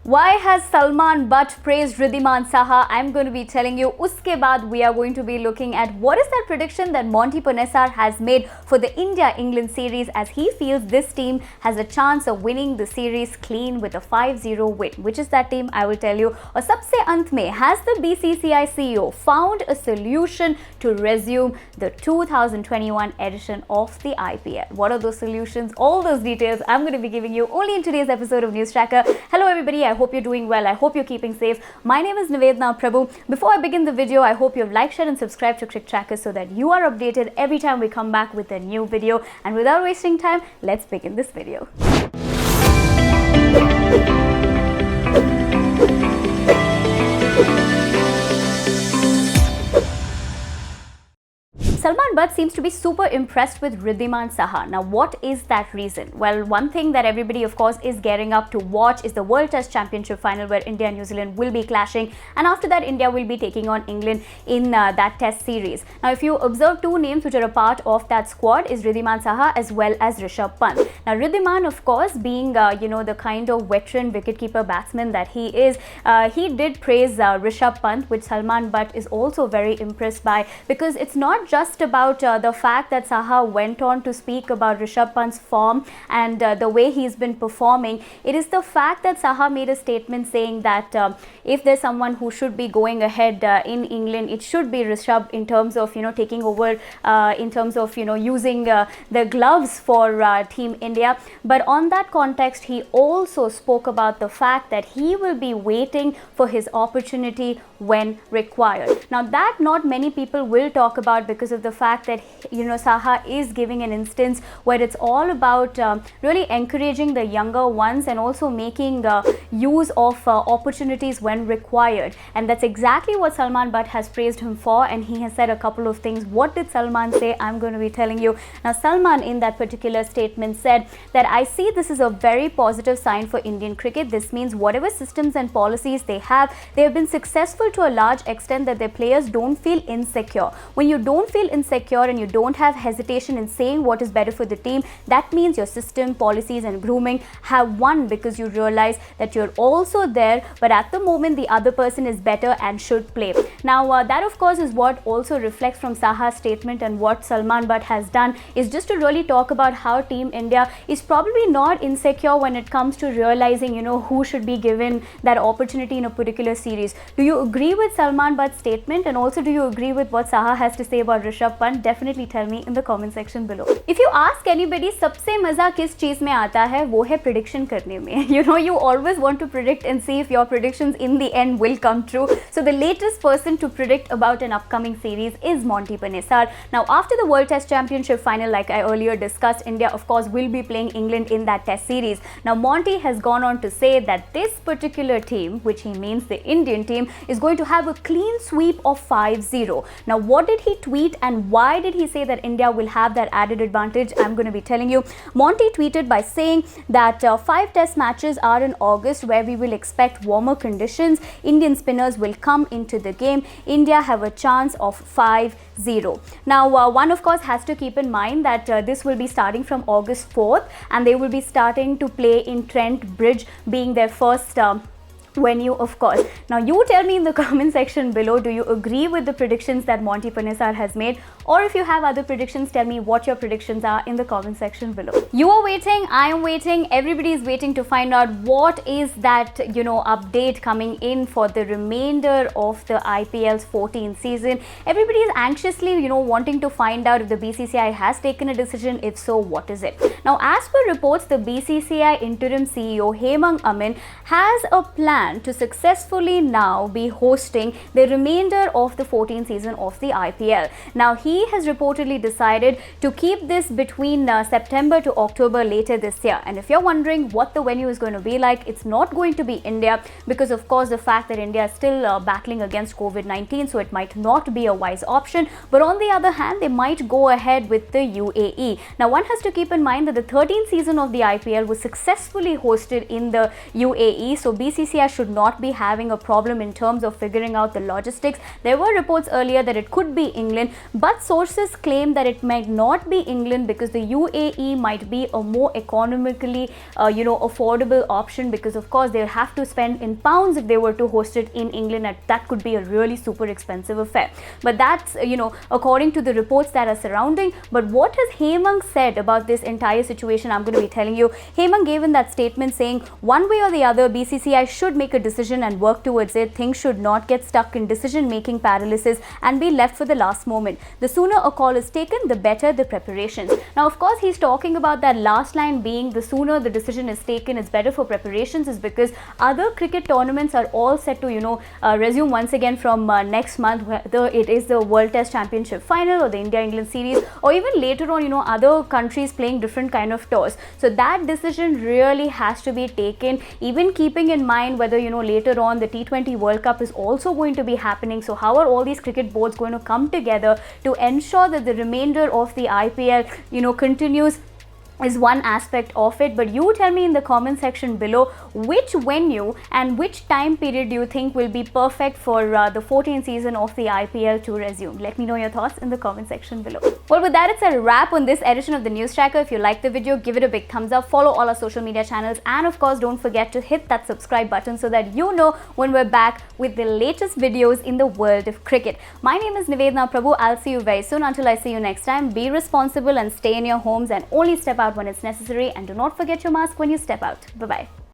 Why has Salman Butt praised Riddhiman Saha? I'm going to be telling you. Uske baad, we are going to be looking at what is that prediction that Monty Panesar has made for the India-England series, as he feels this team has a chance of winning the series clean with a 5-0 win. Which is that team? I will tell you. Aur sabse ant mein, has the BCCI CEO found a solution to resume the 2021 edition of the IPL? What are those solutions? All those details I'm going to be giving you only in today's episode of News Tracker. Hello everybody, I hope you're doing well. I hope you're keeping safe. My name is Nivedna Prabhu. Before I begin the video, I hope you've liked, shared and subscribed to Cricket Tracker so that you are updated every time we come back with a new video. And without wasting time, let's begin this video. Salman Butt seems to be super impressed with Riddhiman Saha. Now, what is that reason? Well, one thing that everybody, of course, is gearing up to watch is the World Test Championship final, where India and New Zealand will be clashing. And after that, India will be taking on England in that test series. Now, if you observe, two names which are a part of that squad is Riddhiman Saha as well as Rishabh Pant. Now, Riddhiman, of course, being, the kind of veteran wicketkeeper batsman that he is, he did praise Rishabh Pant, which Salman Butt is also very impressed by, because it's not just about the fact that Saha went on to speak about Rishabh Pant's form and the way he's been performing. It is the fact that Saha made a statement saying that if there's someone who should be going ahead in England, it should be Rishabh, in terms of taking over, in terms of using the gloves for Team India. But on that context, he also spoke about the fact that he will be waiting for his opportunity when required. Now, that not many people will talk about, because of the fact that Saha is giving an instance where it's all about really encouraging the younger ones and also making use of opportunities when required. And that's exactly what Salman Butt has praised him for, and he has said a couple of things. What did Salman say? I'm going to be telling you. Now, Salman in that particular statement said that I see this is a very positive sign for Indian cricket. This means whatever systems and policies they have been successful to a large extent, that their players don't feel insecure. When you don't feel insecure and you don't have hesitation in saying what is better for the team, that means your system, policies and grooming have won, because you realize that you're also there, but at the moment the other person is better and should play. Now, that of course is what also reflects from Saha's statement, and what Salman Butt has done is just to really talk about how Team India is probably not insecure when it comes to realizing who should be given that opportunity in a particular series. Do you agree with Salman Butt's statement, and also do you agree with what Saha has to say about Rishabh Pant? Definitely tell me in the comment section below. If you ask anybody, सबसे मजा किस चीज में आता है, वो है prediction करने में. You always want to predict and see if your predictions in the end will come true. So the latest person to predict about an upcoming series is Monty Panesar. Now, after the World Test Championship final, like I earlier discussed, India of course will be playing England in that test series. Now, Monty has gone on to say that this particular team, which he means the Indian team, is going to have a clean sweep of 5-0. Now, what did he tweet and why did he say that India will have that added advantage? I'm going to be telling you. Monty tweeted by saying that 5 test matches are in August, where we will expect warmer conditions. Indian spinners will come into the game. India have a chance of 5-0. Now, one of course has to keep in mind that this will be starting from August 4th, and they will be starting to play in Trent Bridge, being their first venue, of course. Now, you tell me in the comment section below, do you agree with the predictions that Monty Panesar has made? Or if you have other predictions, tell me what your predictions are in the comment section below. You are waiting, I am waiting, everybody is waiting to find out what is that, update coming in for the remainder of the IPL's 14th season. Everybody is anxiously, wanting to find out if the BCCI has taken a decision. If so, what is it? Now, as per reports, the BCCI interim CEO Hemang Amin has a plan to successfully now be hosting the remainder of the 14th season of the IPL. Now, he has reportedly decided to keep this between September to October later this year. And if you're wondering what the venue is going to be like, it's not going to be India, because of course the fact that India is still battling against COVID-19, so it might not be a wise option. But on the other hand, they might go ahead with the UAE. Now, one has to keep in mind that the 13th season of the IPL was successfully hosted in the UAE, so BCCI should not be having a problem in terms of figuring out the logistics. There were reports earlier that it could be England, but sources claim that it might not be England because the UAE might be a more economically affordable option, because of course they'll have to spend in pounds if they were to host it in England, and that could be a really super expensive affair. But that's according to the reports that are surrounding. But what has Hemang said about this entire situation, I'm going to be telling you. Hemang gave in that statement saying, one way or the other, BCCI should make a decision and work towards it. Things should not get stuck in decision-making paralysis and be left for the last moment. The sooner a call is taken, the better the preparations. Now, of course, he's talking about that last line being the sooner the decision is taken, it's better for preparations, is because other cricket tournaments are all set to, resume once again from next month, whether it is the World Test Championship final or the India-England series, or even later on, other countries playing different kind of tours. So that decision really has to be taken, even keeping in mind whether, later on the T20 World Cup is also going to be happening. So how are all these cricket boards going to come together to ensure that the remainder of the IPL, continues, is one aspect of it. But you tell me in the comment section below, which venue and which time period do you think will be perfect for the 14th season of the IPL to resume? Let me know your thoughts in the comment section below. Well, with that, it's a wrap on this edition of the News Tracker. If you liked the video, give it a big thumbs up, follow all our social media channels, and of course don't forget to hit that subscribe button so that you know when we're back with the latest videos in the world of cricket. My name is Nivedna Prabhu. I'll see you very soon. Until I see you next time, be responsible and stay in your homes and only step out when it's necessary, and do not forget your mask when you step out. Bye-bye.